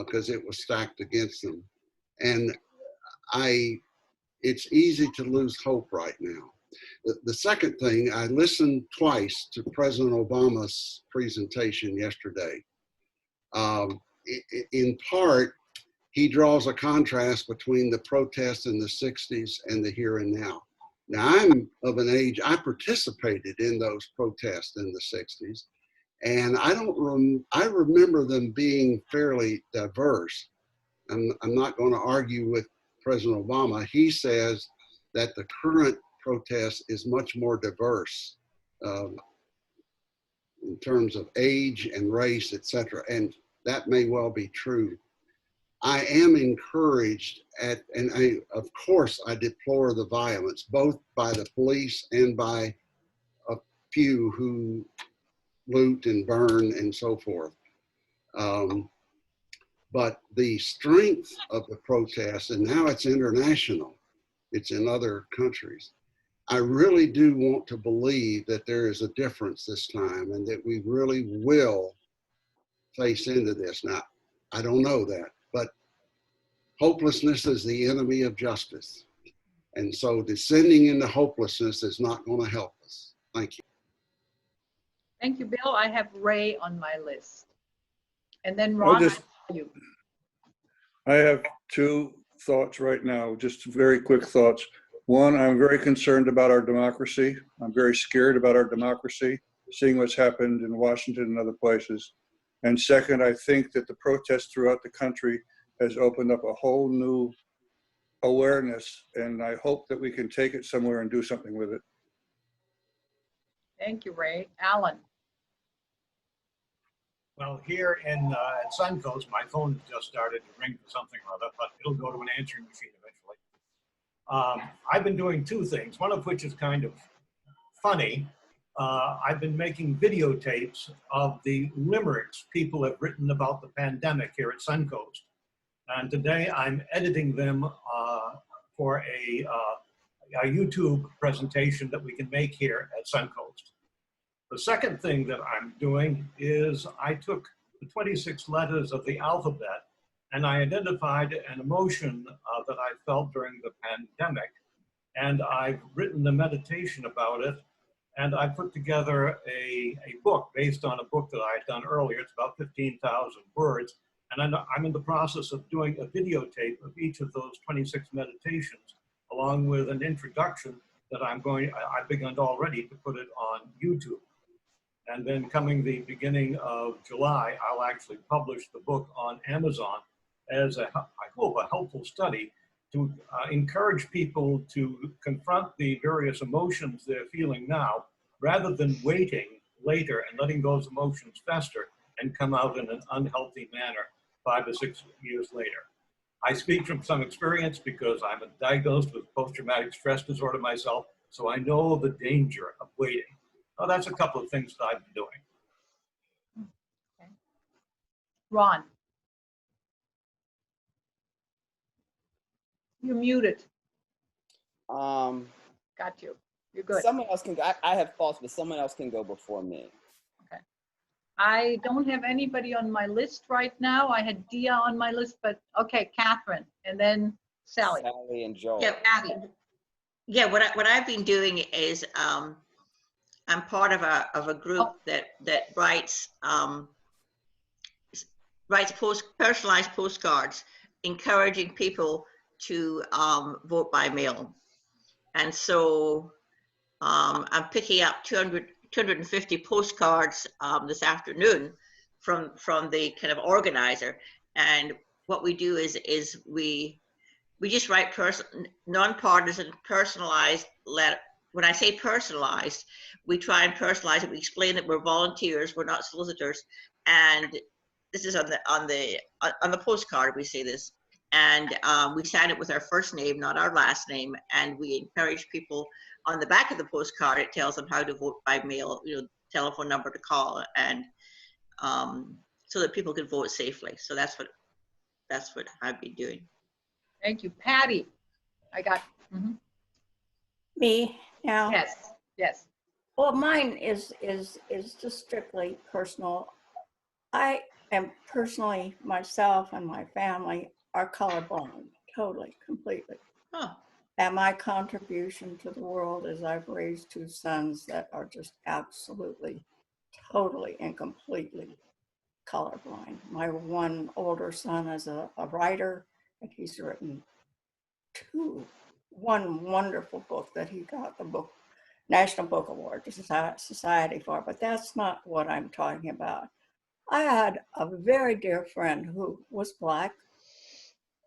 because it was stacked against them. And it's easy to lose hope right now. The second thing, I listened twice to President Obama's presentation yesterday. In part, he draws a contrast between the protests in the 60s and the here and now. Now, I'm of an age, I participated in those protests in the 60s, and I remember them being fairly diverse. I'm not going to argue with President Obama. He says that the current protest is much more diverse in terms of age and race, et cetera, and that may well be true. I am encouraged of course, I deplore the violence, both by the police and by a few who loot and burn and so forth. But the strength of the protests, and now it's international, it's in other countries. I really do want to believe that there is a difference this time and that we really will face into this. Now, I don't know that, but hopelessness is the enemy of justice. And so descending into hopelessness is not going to help us. Thank you. Thank you, Bill. I have Ray on my list. And then Ron, I have two thoughts right now, just very quick thoughts. One, I'm very concerned about our democracy. I'm very scared about our democracy, seeing what's happened in Washington and other places. And second, I think that the protests throughout the country has opened up a whole new awareness, and I hope that we can take it somewhere and do something with it. Thank you, Ray. Alan. Well, here at Suncoast, my phone has just started to ring for something or other, but it'll go to an answering machine eventually. I've been doing two things, one of which is kind of funny. I've been making videotapes of the limericks people have written about the pandemic here at Suncoast. And today I'm editing them for a YouTube presentation that we can make here at Suncoast. The second thing that I'm doing is I took the 26 letters of the alphabet and I identified an emotion that I felt during the pandemic, and I've written a meditation about it, and I put together a book based on a book that I had done earlier. It's about 15,000 words, and I'm in the process of doing a videotape of each of those 26 meditations, along with an introduction that I've begun already to put it on YouTube. And then coming the beginning of July, I'll actually publish the book on Amazon as I hope, a helpful study to encourage people to confront the various emotions they're feeling now, rather than waiting later and letting those emotions fester and come out in an unhealthy manner 5 or 6 years later. I speak from some experience because I'm diagnosed with post-traumatic stress disorder myself, so I know the danger of waiting. Well, that's a couple of things that I've been doing. Okay. Ron. You're muted. Got you. You're good. Someone else can go. I have thoughts, but someone else can go before me. Okay. I don't have anybody on my list right now. I had Dia on my list, but okay, Catherine, and then Sally. Sally and Joel. Yeah, Patty. Yeah, what I've been doing is I'm part of a group that writes personalized postcards encouraging people to vote by mail. And so I'm picking up 250 postcards this afternoon from the kind of organizer. And what we do is we just write nonpartisan, personalized letter. When I say personalized, we try and personalize it. We explain that we're volunteers, we're not solicitors, and this is on the postcard. We say this, and we sign it with our first name, not our last name, and we encourage people. On the back of the postcard, it tells them how to vote by mail, telephone number to call, and so that people can vote safely. So that's what I've been doing. Thank you, Patty. I got. Me now? Yes, yes. Well, mine is just strictly personal. I and personally, myself and my family are colorblind, totally, completely. Huh. And my contribution to the world is I've raised two sons that are just absolutely, totally, and completely colorblind. My one older son is a writer, and he's written one wonderful book that he got the book National Book Award to Society for, but that's not what I'm talking about. I had a very dear friend who was Black,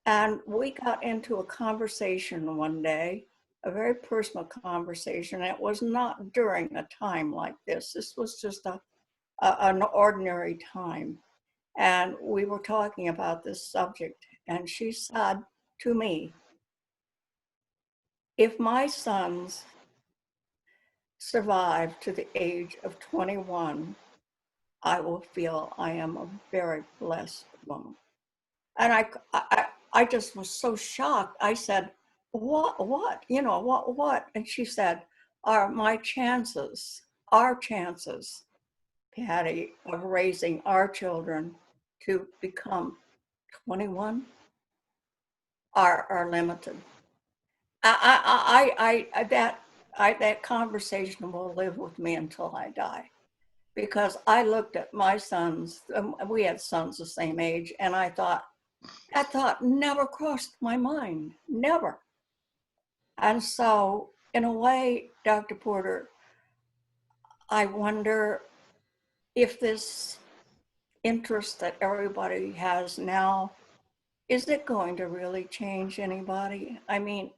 and we got into a conversation one day, a very personal conversation. It was not during a time like this. This was just an ordinary time. And we were talking about this subject, and she said to me, if my sons survive to the age of 21, I will feel I am a very blessed woman. And I just was so shocked. I said, what, you know, what? And she said, our chances, Patty, of raising our children to become 21 are limited. That conversation will live with me until I die, because I looked at my sons, we had sons the same age, and I thought, that thought never crossed my mind, never. And so, in a way, Dr. Porter, I wonder if this interest that everybody has now, is it going to really change anybody? I mean,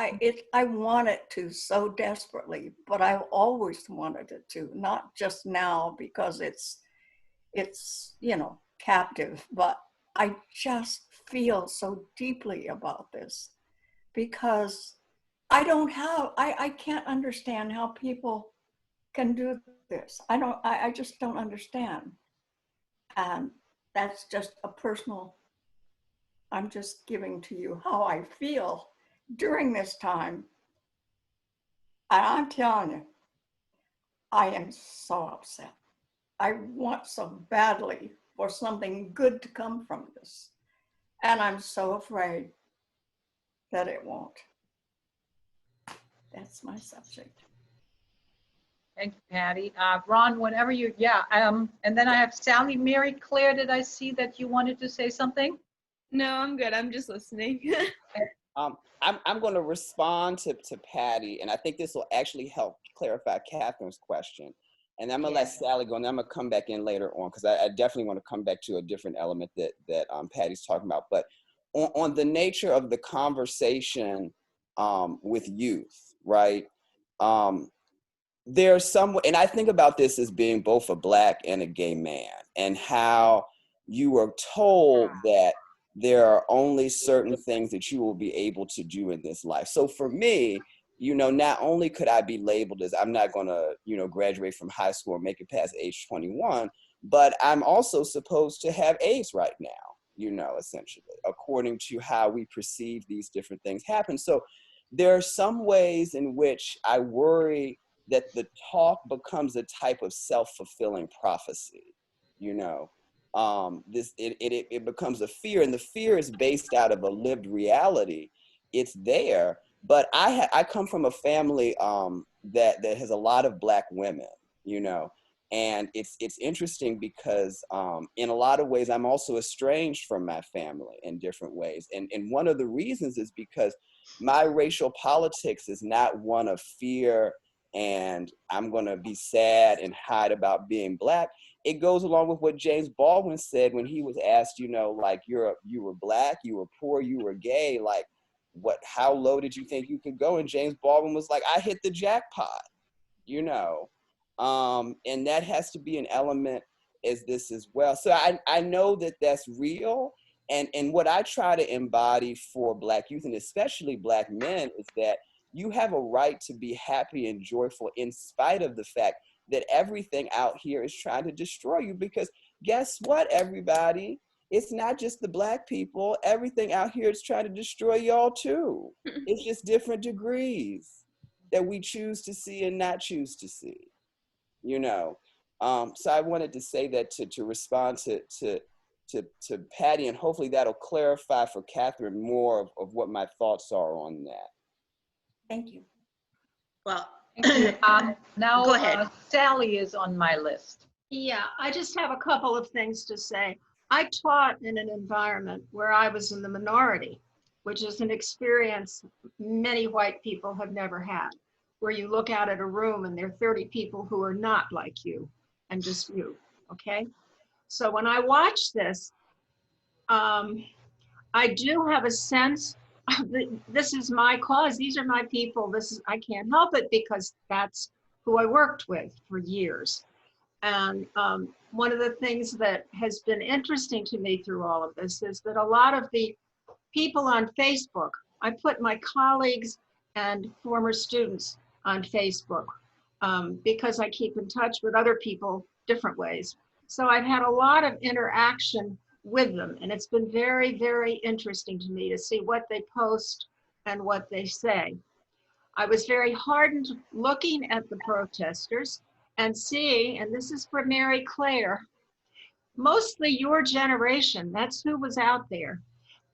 I want it to so desperately, but I've always wanted it to, not just now because it's you know, captive, but I just feel so deeply about this because I can't understand how people can do this. I just don't understand. And that's just a personal, I'm just giving to you how I feel during this time. And I'm telling you, I am so upset. I want so badly for something good to come from this. And I'm so afraid that it won't. That's my subject. Thank you, Patty. Ron, whenever you, yeah. And then I have Sally. Mary Claire, did I see that you wanted to say something? No, I'm good. I'm just listening. I'm going to respond to Patty, and I think this will actually help clarify Catherine's question. And I'm going to let Sally go, and then I'm going to come back in later on, because I definitely want to come back to a different element that Patty's talking about. But on the nature of the conversation with youth, right? There's some, and I think about this as being both a Black and a gay man, and how you were told that there are only certain things that you will be able to do in this life. So for me, you know, not only could I be labeled as I'm not going to, you know, graduate from high school or make it past age 21, but I'm also supposed to have AIDS right now, you know, essentially, according to how we perceive these different things happen. So there are some ways in which I worry that the talk becomes a type of self-fulfilling prophecy, you know. It becomes a fear, and the fear is based out of a lived reality. It's there, but I come from a family that has a lot of Black women, you know, and it's interesting because in a lot of ways I'm also estranged from my family in different ways, and one of the reasons is because my racial politics is not one of fear and I'm gonna be sad and hide about being Black. It goes along with what James Baldwin said when he was asked, you know, like you were Black, you were poor, you were gay, like how low did you think you could go? And James Baldwin was like, I hit the jackpot, you know. And that has to be an element as this as well. So I know that that's real. And what I try to embody for Black youth, and especially Black men, is that you have a right to be happy and joyful in spite of the fact that everything out here is trying to destroy you. Because guess what, everybody? It's not just the Black people. Everything out here is trying to destroy y'all too. It's just different degrees that we choose to see and not choose to see, you know. So I wanted to say that to respond to Patty, and hopefully that'll clarify for Catherine more of what my thoughts are on that. Thank you. Well, Now Go ahead. Sally is on my list. Yeah, I just have a couple of things to say. I taught in an environment where I was in the minority, which is an experience many white people have never had, where you look out at a room and there are 30 people who are not like you and just you, okay? So when I watch this, I do have a sense this is my cause. These are my people. I can't help it because that's who I worked with for years. And one of the things that has been interesting to me through all of this is that a lot of the people on Facebook, I put my colleagues and former students on Facebook because I keep in touch with other people different ways. So I've had a lot of interaction with them, and it's been very, very interesting to me to see what they post and what they say. I was very heartened looking at the protesters and seeing, and this is for Mary Claire, mostly your generation, that's who was out there.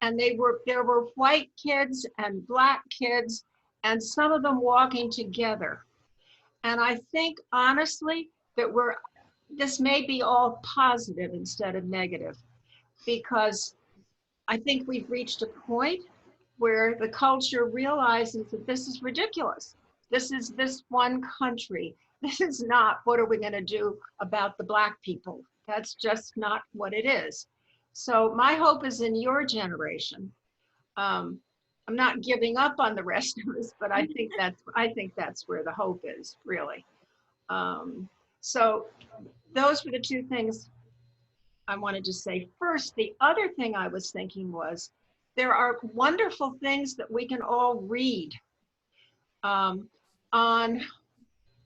And there were white kids and black kids, and some of them walking together. And I think honestly that this may be all positive instead of negative, because I think we've reached a point where the culture realizes that this is ridiculous. This is this one country. This is not, what are we going to do about the Black people? That's just not what it is. So my hope is in your generation. I'm not giving up on the rest of us, but I think that's where the hope is, really. So those were the two things I wanted to say. First, the other thing I was thinking was, there are wonderful things that we can all read. On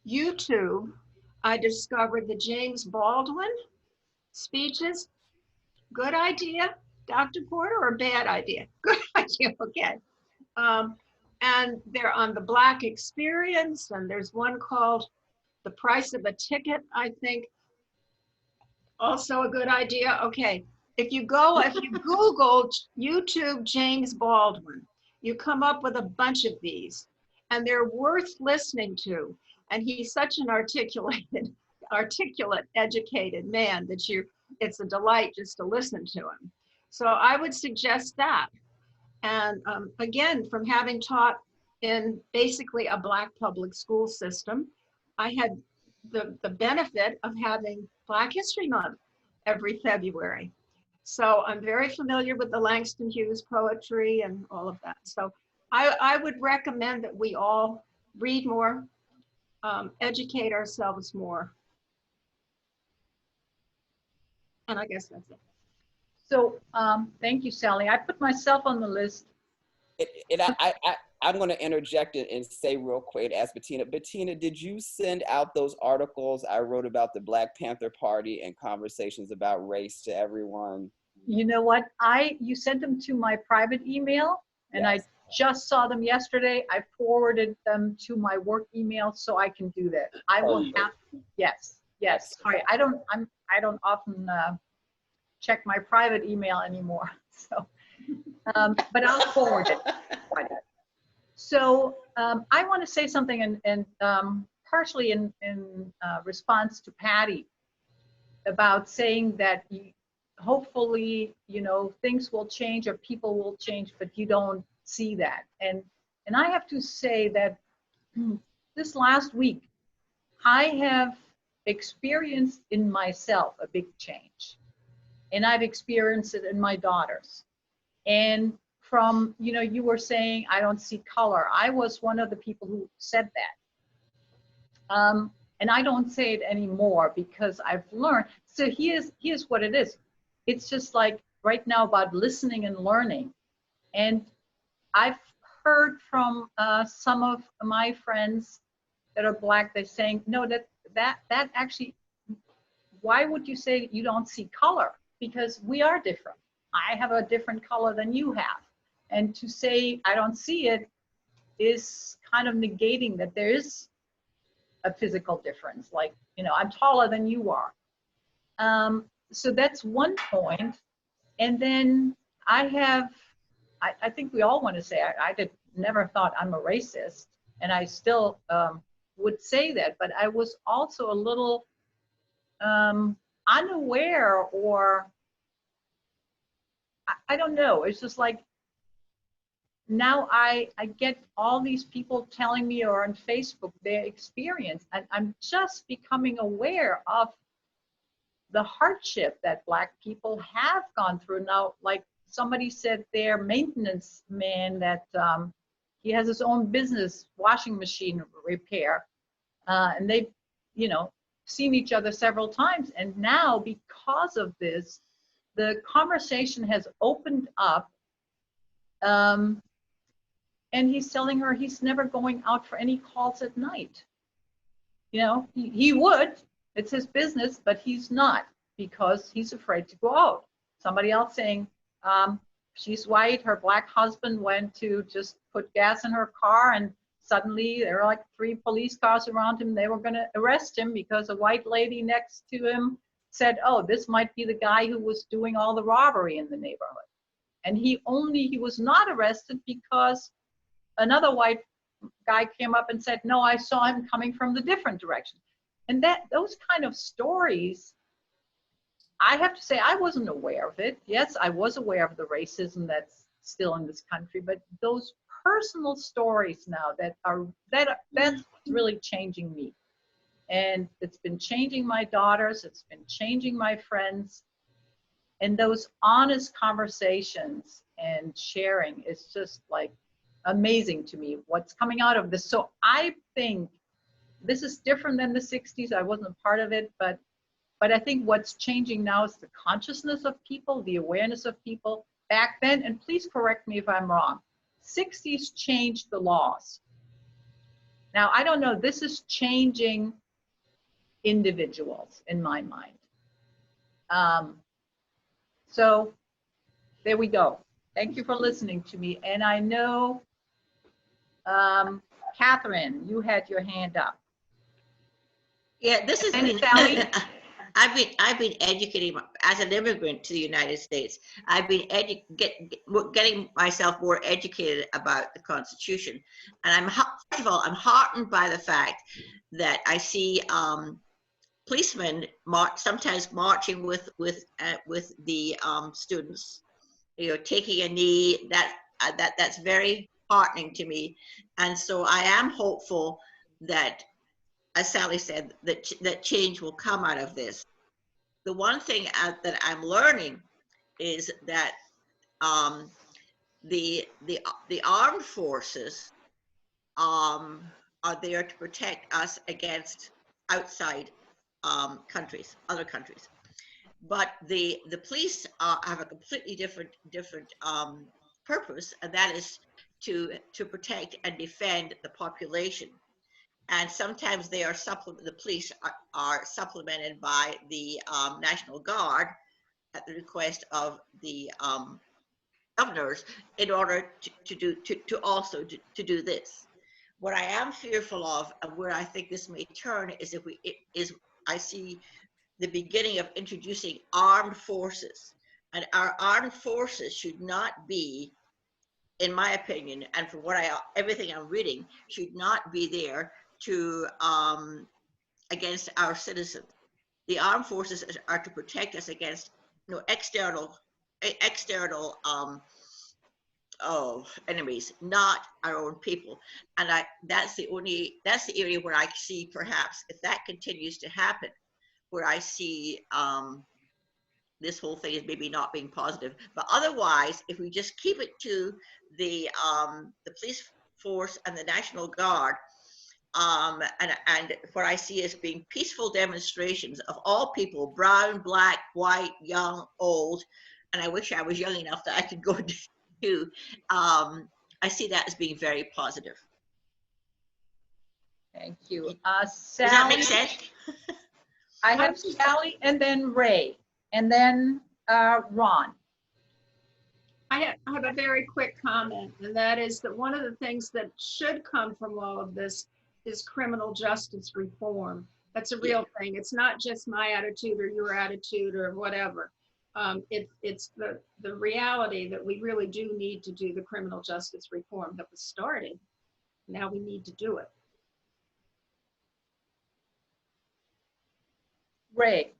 YouTube, I discovered the James Baldwin speeches. Good idea, Dr. Porter, or bad idea? Good idea, okay. And they're on the Black experience, and there's one called The Price of a Ticket, I think. Also a good idea. Okay, if you Google YouTube James Baldwin, you come up with a bunch of these, and they're worth listening to. And he's such an articulate, educated man that it's a delight just to listen to him. So I would suggest that. And again, from having taught in basically a Black public school system, I had the benefit of having Black History Month every February. So I'm very familiar with the Langston Hughes poetry and all of that. So I would recommend that we all read more, educate ourselves more. And I guess that's it. So thank you, Sally. I put myself on the list. I'm going to interject it and say real quick, ask Bettina. Bettina, did you send out those articles I wrote about the Black Panther Party and conversations about race to everyone? You know what? You sent them to my private email, and yes. I just saw them yesterday. I forwarded them to my work email, so I can do that. I will have. Yes. Sorry, I don't often check my private email anymore. So, but I'll forward it. So I want to say something, and partially in response to Patty, about saying that hopefully, things will change or people will change, but you don't see that. And I have to say that this last week, I have experienced in myself a big change, and I've experienced it in my daughters. And from, you were saying, I don't see color. I was one of the people who said that. And I don't say it anymore because I've learned. So here's what it is. It's just like right now about listening and learning. And I've heard from some of my friends that are Black, they're saying, no, that actually, why would you say you don't see color? Because we are different. I have a different color than you have. And to say I don't see it is kind of negating that there is a physical difference, like, you know, I'm taller than you are. So that's one point. And then I think we all want to say, never thought I'm a racist, and I still would say that, but I was also a little unaware, or I don't know. It's just like, now I get all these people telling me, or on Facebook, their experience, and I'm just becoming aware of the hardship that Black people have gone through. Now, like somebody said, their maintenance man, that he has his own business, washing machine repair, and they've, you know, seen each other several times, and now because of this, the conversation has opened up. And he's telling her he's never going out for any calls at night. You know, he would, it's his business, but he's not, because he's afraid to go out. Somebody else saying, she's white, her Black husband went to just put gas in her car, and suddenly there were like 3 police cars around him. They were going to arrest him because a white lady next to him said, oh, this might be the guy who was doing all the robbery in the neighborhood. And he was not arrested because another white guy came up and said, no, I saw him coming from the different direction. And those kind of stories, I have to say, I wasn't aware of it. Yes, I was aware of the racism that's still in this country, but those personal stories now that's really changing me. And it's been changing my daughters, it's been changing my friends. And those honest conversations and sharing is just like amazing to me, what's coming out of this. So I think this is different than the 60s. I wasn't a part of it, but I think what's changing now is the consciousness of people, the awareness of people. Back then, and please correct me if I'm wrong, 60s changed the laws. Now, I don't know, this is changing individuals in my mind. So there we go. Thank you for listening to me. And I know, Catherine, you had your hand up. Yeah, this is And Sally? I've been educating as an immigrant to the United States. I've been getting myself more educated about the Constitution, and first of all, I'm heartened by the fact that I see policemen sometimes marching with the students, you know, taking a knee. That's very heartening to me, and so I am hopeful that, as Sally said, that change will come out of this. The one thing that I'm learning is that the armed forces are there to protect us against outside countries, other countries. But the police have a completely different purpose, and that is to protect and defend the population. And sometimes they are the police are supplemented by the National Guard at the request of the governors in order to also do this. What I am fearful of, and where I think this may turn, is I see the beginning of introducing armed forces, and our armed forces should not be, in my opinion, and from everything I'm reading, should not be there to against our citizens. The armed forces are to protect us against, you know, external enemies, not our own people. And that's the area where I see, perhaps, if that continues to happen, where I see this whole thing is maybe not being positive. But otherwise, if we just keep it to the police force and the National Guard, and what I see as being peaceful demonstrations of all people, brown, black, white, young, old, and I wish I was young enough that I could go to, I see that as being very positive. Thank you. Sally, does that make sense? I have Sally, and then Ray, and then Ron. I have a very quick comment, and that is that one of the things that should come from all of this is criminal justice reform. That's a real thing. It's not just my attitude or your attitude or whatever. It's the reality that we really do need to do the criminal justice reform that was started. Now we need to do it. Ray,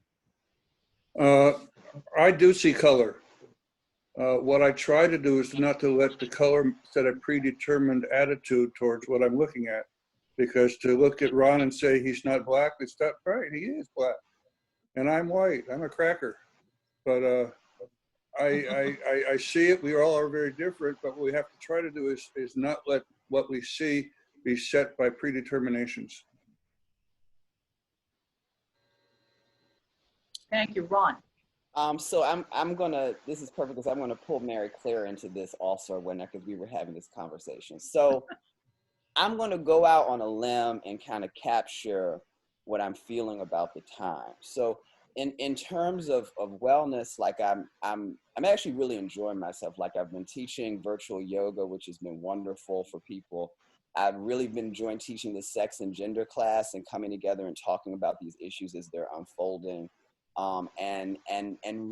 I do see color. What I try to do is not to let the color set a predetermined attitude towards what I'm looking at. Because to look at Ron and say he's not black, it's not right. He is black, and I'm white. I'm a cracker, but I see it. We all are very different, but what we have to try to do is not let what we see be set by predeterminations. thank you. Ron. So I'm gonna, this is perfect because I'm gonna pull Mary Claire into this also because we were having this conversation. So I'm gonna go out on a limb and kind of capture what I'm feeling about the time. So in terms of wellness, like I'm actually really enjoying myself. Like I've been teaching virtual yoga, which has been wonderful for people. I've really been enjoying teaching the sex and gender class and coming together and talking about these issues as they're unfolding. And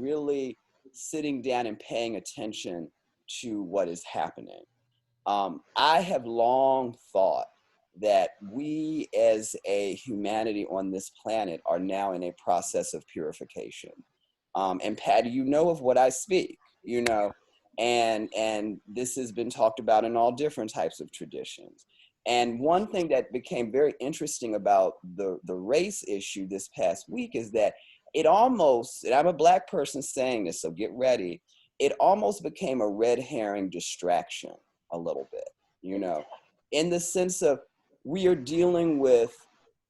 really sitting down and paying attention to what is happening. I have long thought that we as a humanity on this planet are now in a process of purification. And Patty, you know of what I speak, you know, and this has been talked about in all different types of traditions. And one thing that became very interesting about the race issue this past week is that it almost, and I'm a Black person saying this, so get ready, it almost became a red herring distraction a little bit, you know, in the sense of we are dealing with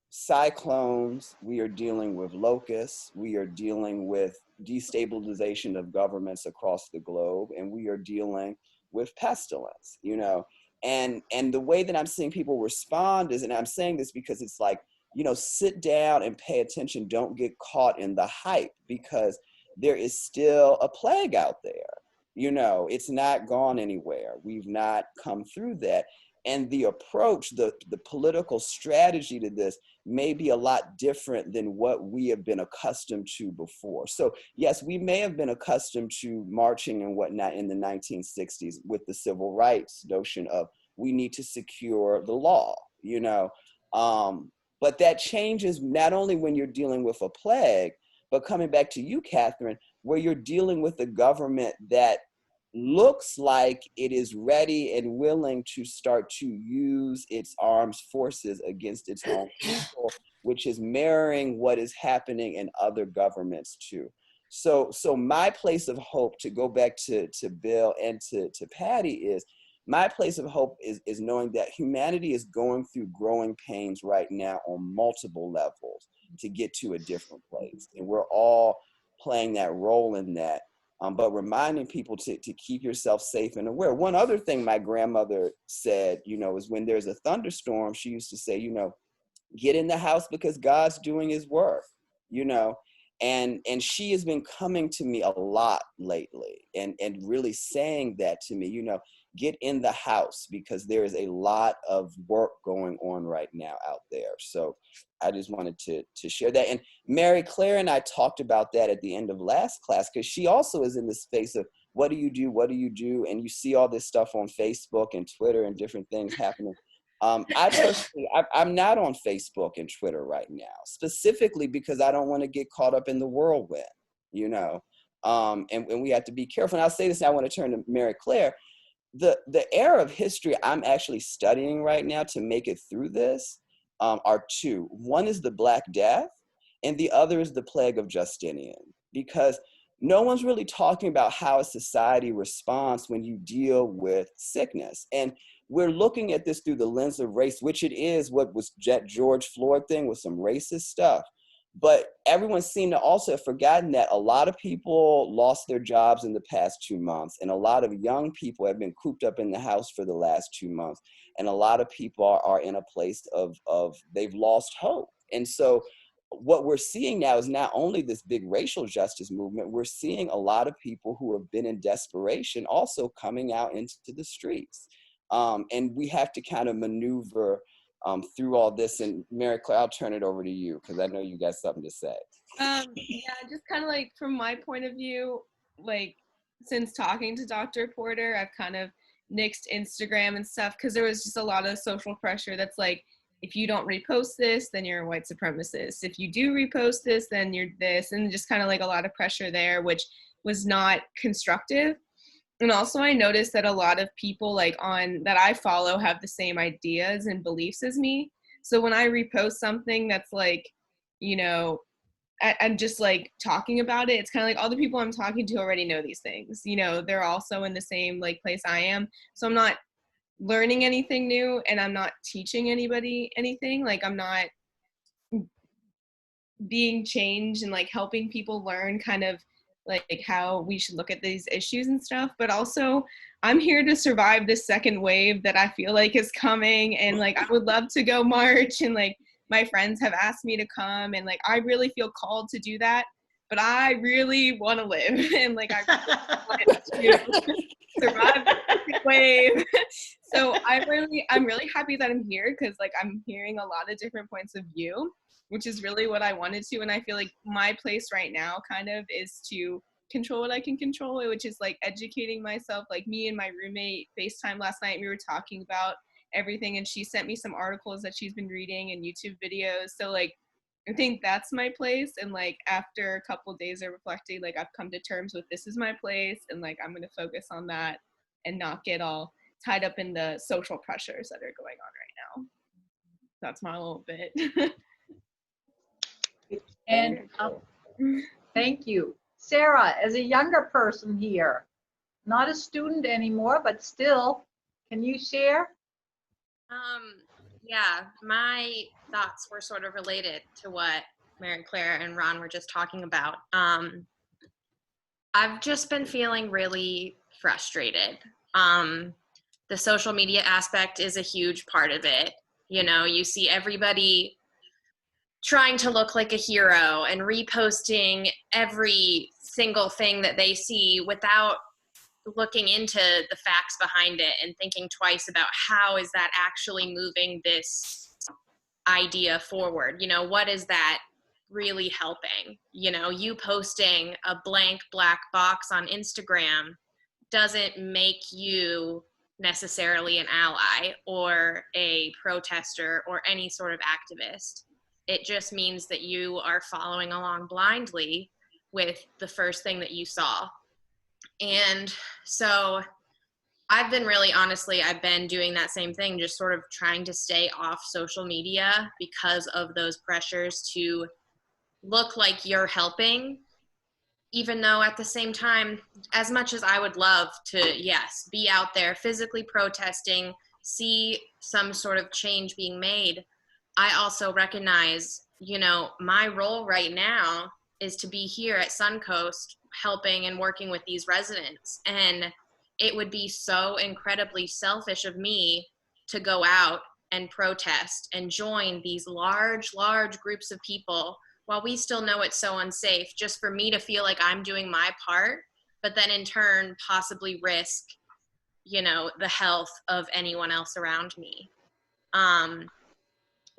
cyclones, we are dealing with locusts, we are dealing with destabilization of governments across the globe, and we are dealing with pestilence, you know. And the way that I'm seeing people respond is, and I'm saying this because it's like, you know, sit down and pay attention. Don't get caught in the hype because there is still a plague out there. You know, it's not gone anywhere. We've not come through that. And the approach, the political strategy to this may be a lot different than what we have been accustomed to before. So yes, we may have been accustomed to marching and whatnot in the 1960s with the civil rights notion of we need to secure the law, you know. But that changes not only when you're dealing with a plague, but coming back to you, Catherine, where you're dealing with a government that looks like it is ready and willing to start to use its armed forces against its own people, which is mirroring what is happening in other governments too. So my place of hope, to go back to Bill and to Patty, is my place of hope is knowing that humanity is going through growing pains right now on multiple levels to get to a different place. And we're all playing that role in that. But reminding people to keep yourself safe and aware. One other thing my grandmother said, you know, is when there's a thunderstorm, she used to say, you know, get in the house because God's doing his work, you know. And she has been coming to me a lot lately and really saying that to me, you know, get in the house because there is a lot of work going on right now out there. So I just wanted to share that. And Mary Claire and I talked about that at the end of last class because she also is in the space of what do you do? What do you do? And you see all this stuff on Facebook and Twitter and different things happening. I personally, I'm not on Facebook and Twitter right now, specifically because I don't want to get caught up in the whirlwind, you know, and we have to be careful. And I'll say this, and I want to turn to Mary Claire. The era of history I'm actually studying right now to make it through this are two. One is the Black Death, and the other is the plague of Justinian, because no one's really talking about how a society responds when you deal with sickness. And we're looking at this through the lens of race, which it is what was George Floyd thing with some racist stuff. But everyone seemed to also have forgotten that a lot of people lost their jobs in the past 2 months, and a lot of young people have been cooped up in the house for the last 2 months. And a lot of people are in a place of they've lost hope. And so what we're seeing now is not only this big racial justice movement, we're seeing a lot of people who have been in desperation also coming out into the streets. And we have to kind of maneuver through all this. And Mary Claire, I'll turn it over to you because I know you got something to say. Yeah, just kind of like from my point of view, like since talking to Dr. Porter, I've kind of nixed Instagram and stuff because there was just a lot of social pressure that's like, if you don't repost this, then you're a white supremacist. If you do repost this, then you're this, and just kind of like a lot of pressure there, which was not constructive. And also I noticed that a lot of people like on that I follow have the same ideas and beliefs as me. So when I repost something that's like, you know, I'm just like talking about it, it's kind of like all the people I'm talking to already know these things. You know, they're also in the same like place I am. So I'm not learning anything new and I'm not teaching anybody anything. Like I'm not being changed and like helping people learn kind of like how we should look at these issues and stuff. But also I'm here to survive this second wave that I feel like is coming. And like, I would love to go march, and like my friends have asked me to come, and like, I really feel called to do that, but I really want to live. And like, I really want to survive the second wave. So I'm really happy that I'm here because like I'm hearing a lot of different points of view, which is really what I wanted to. And I feel like my place right now kind of is to control what I can control, which is like educating myself. Like me and my roommate FaceTime last night, we were talking about everything, and she sent me some articles that she's been reading and YouTube videos. So like, I think that's my place. And like, after a couple of days of reflecting, like I've come to terms with this is my place, and like, I'm going to focus on that and not get all tied up in the social pressures that are going on right now. That's my little bit. And thank you. Sarah, as a younger person here, not a student anymore, but still, can you share? Yeah, my thoughts were sort of related to what Mary Claire and Ron were just talking about. I've just been feeling really frustrated. The social media aspect is a huge part of it. You know, you see everybody trying to look like a hero and reposting every single thing that they see without looking into the facts behind it and thinking twice about how is that actually moving this idea forward. You know, what is that really helping? You know, you posting a blank black box on Instagram doesn't make you necessarily an ally or a protester or any sort of activist. It just means that you are following along blindly with the first thing that you saw. And so I've been really, honestly, I've been doing that same thing, just sort of trying to stay off social media because of those pressures to look like you're helping, even though at the same time, as much as I would love to, yes, be out there physically protesting, see some sort of change being made, I also recognize, you know, my role right now is to be here at Suncoast helping and working with these residents. And it would be so incredibly selfish of me to go out and protest and join these large groups of people while we still know it's so unsafe, just for me to feel like I'm doing my part, but then in turn possibly risk, you know, the health of anyone else around me.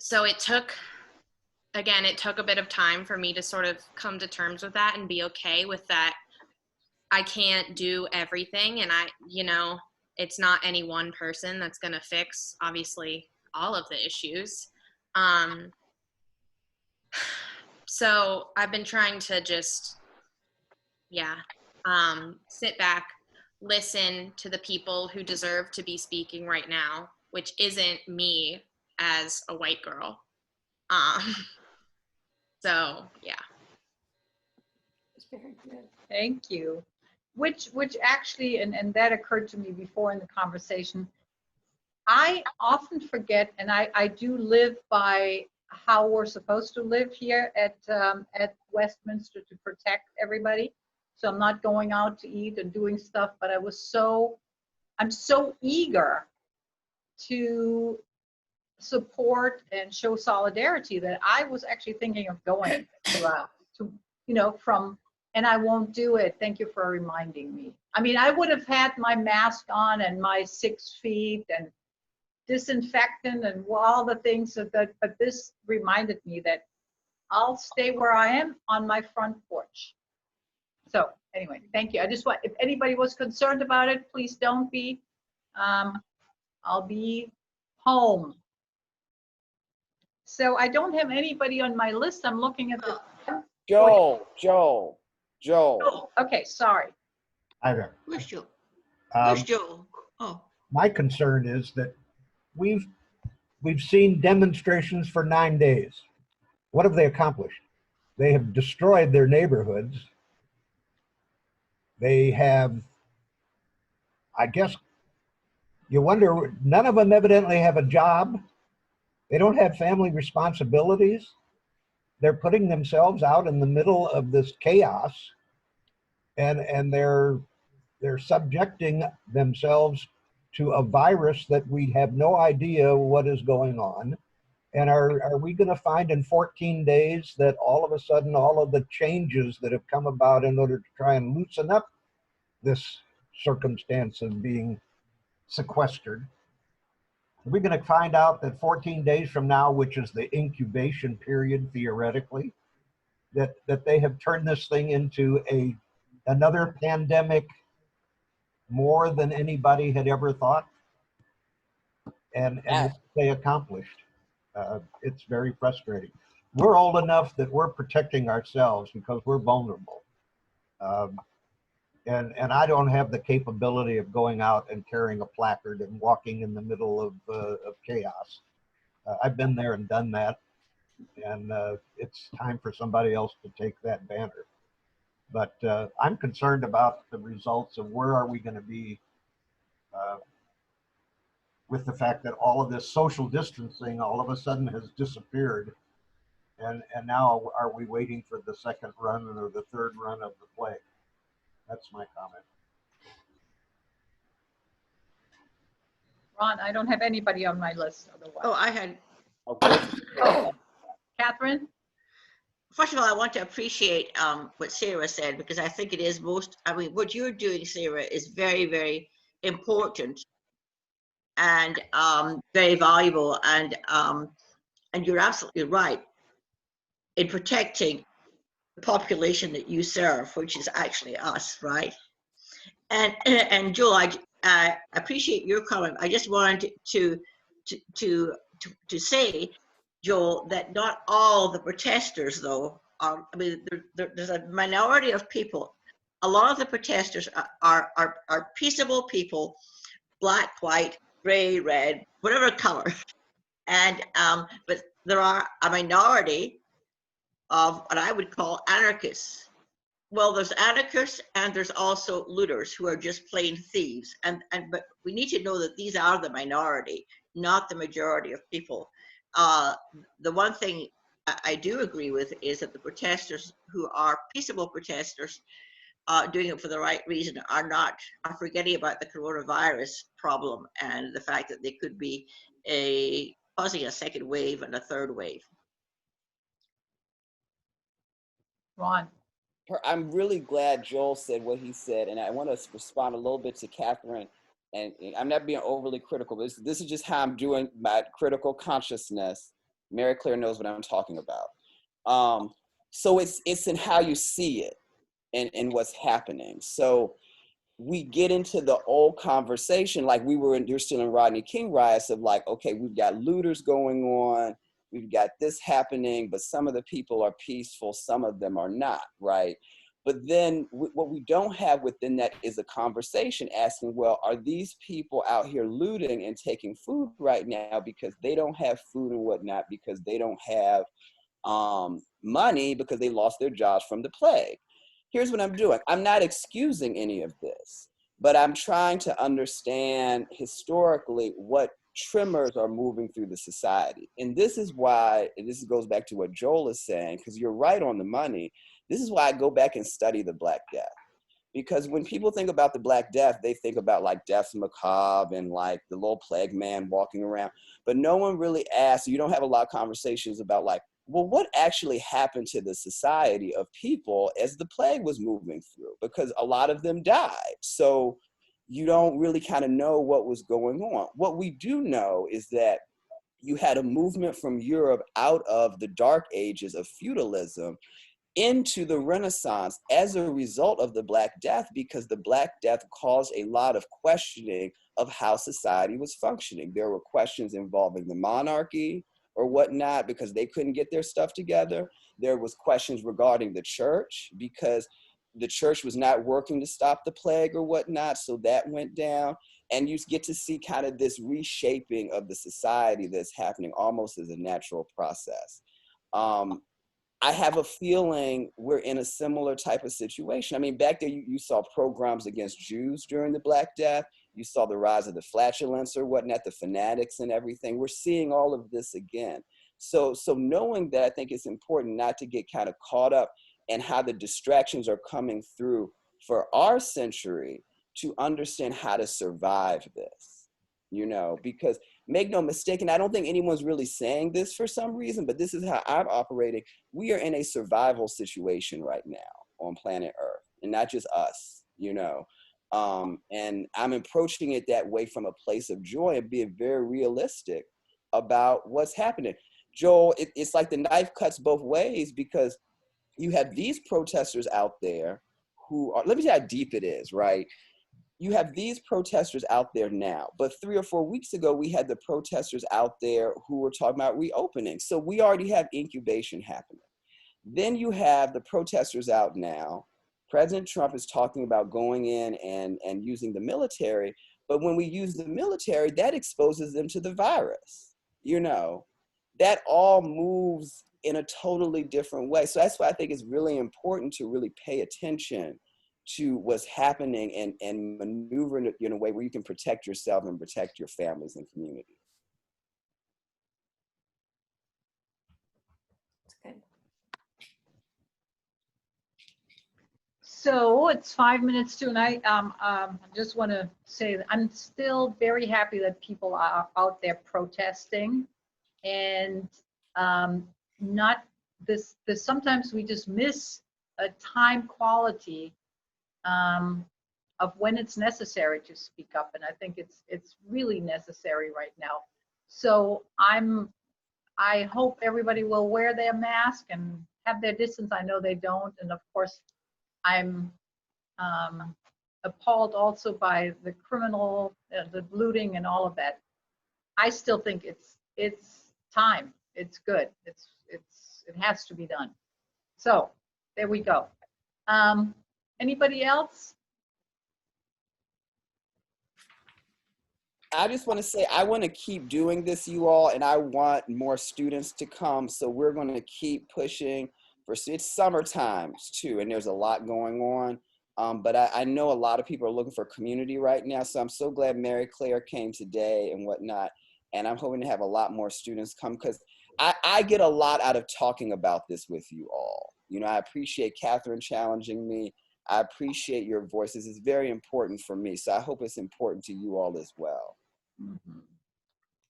So it took a bit of time for me to sort of come to terms with that and be okay with that. I can't do everything, and you know, it's not any one person that's going to fix, obviously, all of the issues. So I've been trying to just, sit back, listen to the people who deserve to be speaking right now, which isn't me as a white girl. So yeah. It's very good. Thank you. Which actually, and that occurred to me before in the conversation, I often forget, and I do live by how we're supposed to live here at Westminster to protect everybody. So I'm not going out to eat and doing stuff, but I'm so eager to support and show solidarity that I was actually thinking of going to, you know, and I won't do it. Thank you for reminding me. I mean, I would have had my mask on and my 6 feet disinfectant and all the things but this reminded me that I'll stay where I am on my front porch. So anyway, thank you. I just want, if anybody was concerned about it, please don't be. I'll be home. So I don't have anybody on my list. I'm looking at the. Joel. Oh, okay, sorry. Hi there. Where's Joe? Um, Where's Joe? Oh, my concern is that we've seen demonstrations for 9 days. What have they accomplished? They have destroyed their neighborhoods. They have, I guess, you wonder, none of them evidently have a job. They don't have family responsibilities. They're putting themselves out in the middle of this chaos, and they're subjecting themselves to a virus that we have no idea what is going on. And are we going to find in 14 days that all of a sudden all of the changes that have come about in order to try and loosen up this circumstance of being sequestered, are we going to find out that 14 days from now, which is the incubation period theoretically, that they have turned this thing into another pandemic more than anybody had ever thought? And what they accomplished. It's very frustrating. We're old enough that we're protecting ourselves because we're vulnerable. And I don't have the capability of going out and carrying a placard and walking in the middle of chaos. I've been there and done that, and it's time for somebody else to take that banner. But I'm concerned about the results of where are we going to be with the fact that all of this social distancing all of a sudden has disappeared. And now are we waiting for the second run or the third run of the plague? That's my comment. Ron, I don't have anybody on my list otherwise. oh, I had. Oh, Catherine? First of all, I want to appreciate what Sarah said, because I think it is what you're doing, Sarah, is very, very important and very valuable. And you're absolutely right in protecting the population that you serve, which is actually us, right? And Joel, I appreciate your comment. I just wanted to say, Joel, that not all the protesters, though, are. I mean, there's a minority of people. A lot of the protesters are peaceable people, black, white, gray, red, whatever color, and but there are a minority of what I would call anarchists. Well, there's anarchists and there's also looters who are just plain thieves. But we need to know that these are the minority, not the majority of people. The one thing I do agree with is that the protesters who are peaceable protesters, doing it for the right reason, are forgetting about the coronavirus problem and the fact that they could be causing a second wave and a third wave. Ron? I'm really glad Joel said what he said, and I want to respond a little bit to Catherine. And I'm not being overly critical, but this is just how I'm doing my critical consciousness. Mary Claire knows what I'm talking about. So it's in how you see it and what's happening. So we get into the old conversation, like you're still in Rodney King riots, of like, okay, we've got looters going on, we've got this happening, but some of the people are peaceful, some of them are not, right? But then what we don't have within that is a conversation asking, well, are these people out here looting and taking food right now because they don't have food and whatnot, because they don't have money, because they lost their jobs from the plague? Here's what I'm doing. I'm not excusing any of this, but I'm trying to understand historically what tremors are moving through the society. And this is why, and this goes back to what Joel is saying, because you're right on the money. This is why I go back and study the Black Death. Because when people think about the Black Death, they think about like deaths macabre and like the little plague man walking around. But no one really asks, you don't have a lot of conversations about like, well, what actually happened to the society of people as the plague was moving through? Because a lot of them died. So you don't really kind of know what was going on. What we do know is that you had a movement from Europe out of the dark ages of feudalism into the Renaissance as a result of the Black Death, because the Black Death caused a lot of questioning of how society was functioning. There were questions involving the monarchy or whatnot, because they couldn't get their stuff together. There was questions regarding the church, because the church was not working to stop the plague or whatnot, so that went down. And you get to see kind of this reshaping of the society that's happening almost as a natural process. I have a feeling we're in a similar type of situation. I mean, back there, you saw pogroms against Jews during the Black Death. You saw the rise of the flatulence or whatnot, the fanatics and everything. We're seeing all of this again. So knowing that, I think it's important not to get kind of caught up in how the distractions are coming through for our century, to understand how to survive this, you know, because make no mistake, and I don't think anyone's really saying this for some reason, but this is how I'm operating. We are in a survival situation right now on planet Earth, and not just us, you know. And I'm approaching it that way from a place of joy and being very realistic about what's happening. Joel, it's like the knife cuts both ways, because you have these protesters out there who are, let me tell you how deep it is, right? You have these protesters out there now, but 3 or 4 weeks ago, we had the protesters out there who were talking about reopening. So we already have incubation happening. Then you have the protesters out now. President Trump is talking about going in and using the military, but when we use the military, that exposes them to the virus. You know, that all moves in a totally different way. So that's why I think it's really important to really pay attention to what's happening and maneuver in a way where you can protect yourself and protect your families and community. Okay. So it's 5 minutes to, and I just want to say that I'm still very happy that people are out there protesting, and not this. Sometimes we just miss a time quality of when it's necessary to speak up, and I think it's really necessary right now. So I hope everybody will wear their mask and have their distance. I know they don't, and of course I'm appalled also by the criminal, the looting and all of that. I still think it's time. It's good. It has to be done. So there we go. Anybody else? I just want to say, I want to keep doing this, you all, and I want more students to come. So we're going to keep pushing for, it's summertime too, and there's a lot going on. But I know a lot of people are looking for community right now. So I'm so glad Mary Claire came today and whatnot. And I'm hoping to have a lot more students come, because I get a lot out of talking about this with you all. You know, I appreciate Catherine challenging me. I appreciate your voices. It's very important for me. So I hope it's important to you all as well. Mm-hmm.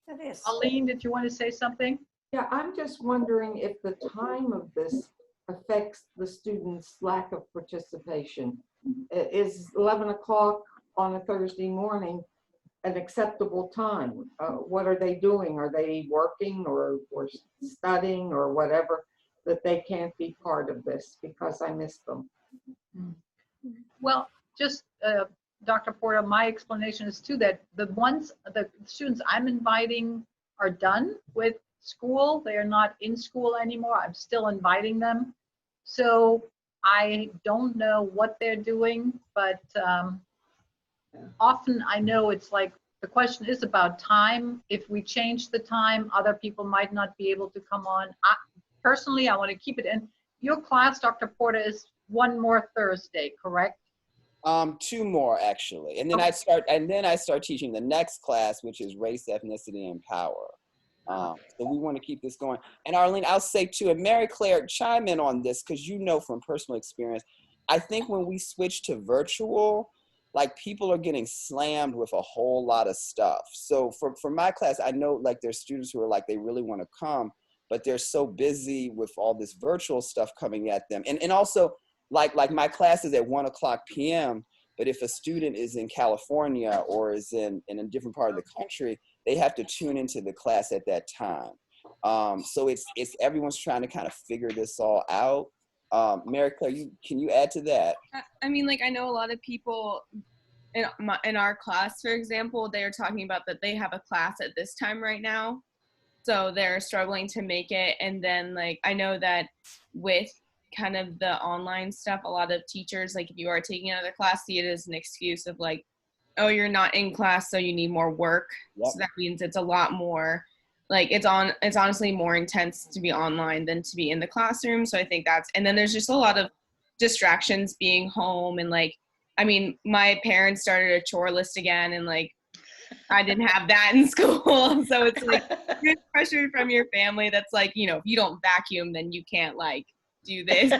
It is. Aline, did you want to say something? Yeah, I'm just wondering if the time of this affects the students' lack of participation. Is 11 o'clock on a Thursday morning an acceptable time? What are they doing? Are they working or studying or whatever, that they can't be part of this because I miss them? Well, just Dr. Porter, my explanation is too that the students I'm inviting are done with school. They are not in school anymore. I'm still inviting them. So I don't know what they're doing, but often I know it's like the question is about time. If we change the time, other people might not be able to come on. Personally, I want to keep it in. Your class, Dr. Porter, is one more Thursday, correct? 2 more actually, and then I start teaching the next class, which is race, ethnicity, and power. So we want to keep this going. And Arlene, I'll say too, and Mary Claire, chime in on this, because you know from personal experience, I think when we switch to virtual, like people are getting slammed with a whole lot of stuff. So for my class, I know like there's students who are like, they really want to come, but they're so busy with all this virtual stuff coming at them. And also like my class is at 1:00 p.m. But if a student is in California or is in a different part of the country, they have to tune into the class at that time. So it's everyone's trying to kind of figure this all out. Mary Claire, can you add to that? I mean, like, I know a lot of people in our class, for example, they're talking about that they have a class at this time right now. So they're struggling to make it. And then, like, I know that with kind of the online stuff, a lot of teachers, like, if you are taking another class, see it as an excuse of like, oh, you're not in class, so you need more work. Yep. So that means it's a lot more, like, it's honestly more intense to be online than to be in the classroom. So I think and then there's just a lot of distractions being home. And like, I mean, my parents started a chore list again, and like, I didn't have that in school. So it's like, there's pressure from your family that's like, you know, if you don't vacuum, then you can't like do this.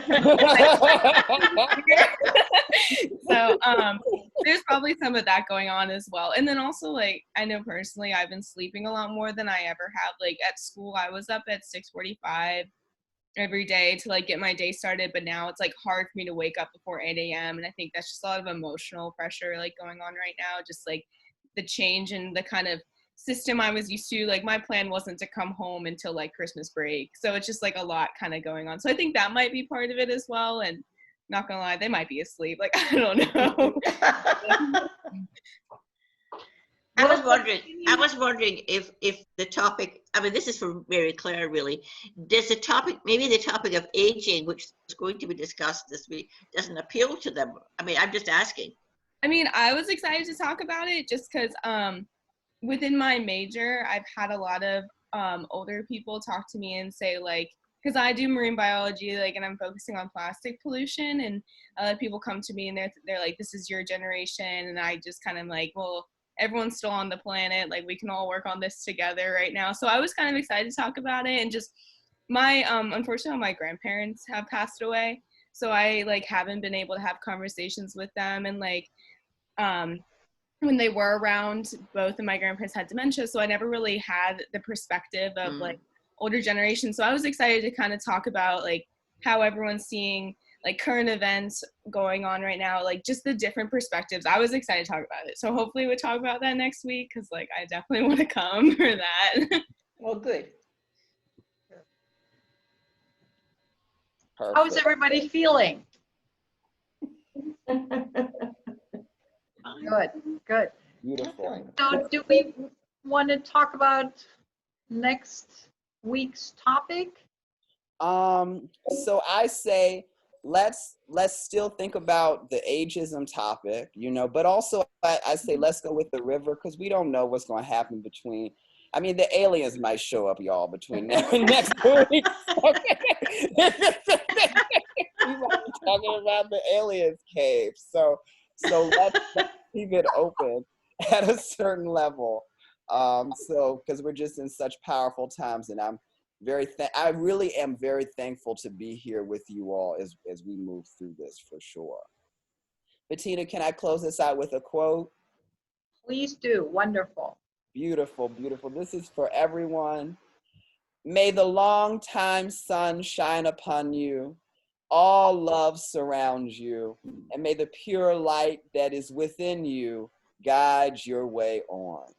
So there's probably some of that going on as well. And then also, like, I know personally I've been sleeping a lot more than I ever have. Like at school, I was up at 6:45 every day to like get my day started, but now it's like hard for me to wake up before 8 a.m. And I think that's just a lot of emotional pressure like going on right now, just like the change in the kind of system I was used to. Like my plan wasn't to come home until like Christmas break, so it's just like a lot kind of going on. So I think that might be part of it as well. And not gonna lie, they might be asleep, like I don't know. I was wondering if the topic, I mean, this is for Mary Claire really, does the topic, maybe the topic of aging, which is going to be discussed this week, doesn't appeal to them? I mean, I'm just asking. I mean, I was excited to talk about it just because within my major, I've had a lot of older people talk to me and say like, because I do marine biology, like, and I'm focusing on plastic pollution, and a lot of people come to me and they're like, this is your generation, and I just kind of like, well, everyone's still on the planet, like we can all work on this together right now. So I was kind of excited to talk about it. And just my unfortunately my grandparents have passed away, so I like haven't been able to have conversations with them. And like when they were around, both of my grandparents had dementia, so I never really had the perspective of like older generation. So I was excited to kind of talk about like how everyone's seeing like current events going on right now, like just the different perspectives. I was excited to talk about it. So hopefully we'll talk about that next week, because like I definitely want to come for that. Well, good. Perfect. How's everybody feeling? Good, good. Beautiful. So do we want to talk about next week's topic? So I say let's still think about the ageism topic, you know, but also I say let's go with the river, because we don't know what's going to happen between. I mean, the aliens might show up, y'all, between now and next week. We might be talking about the aliens cave. So let's keep it open at a certain level. So because we're just in such powerful times, and I really am very thankful to be here with you all as we move through this, for sure. Bettina, can I close this out with a quote? Please do. Wonderful. Beautiful, beautiful. This is for everyone. May the long time sun shine upon you. All love surrounds you. And may the pure light that is within you guide your way on.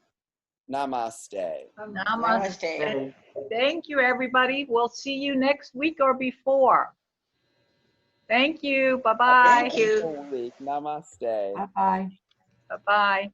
Namaste. Namaste. Thank you, everybody. We'll see you next week or before. Thank you. Bye-bye. Thank you. Namaste. Bye-bye. Bye-bye.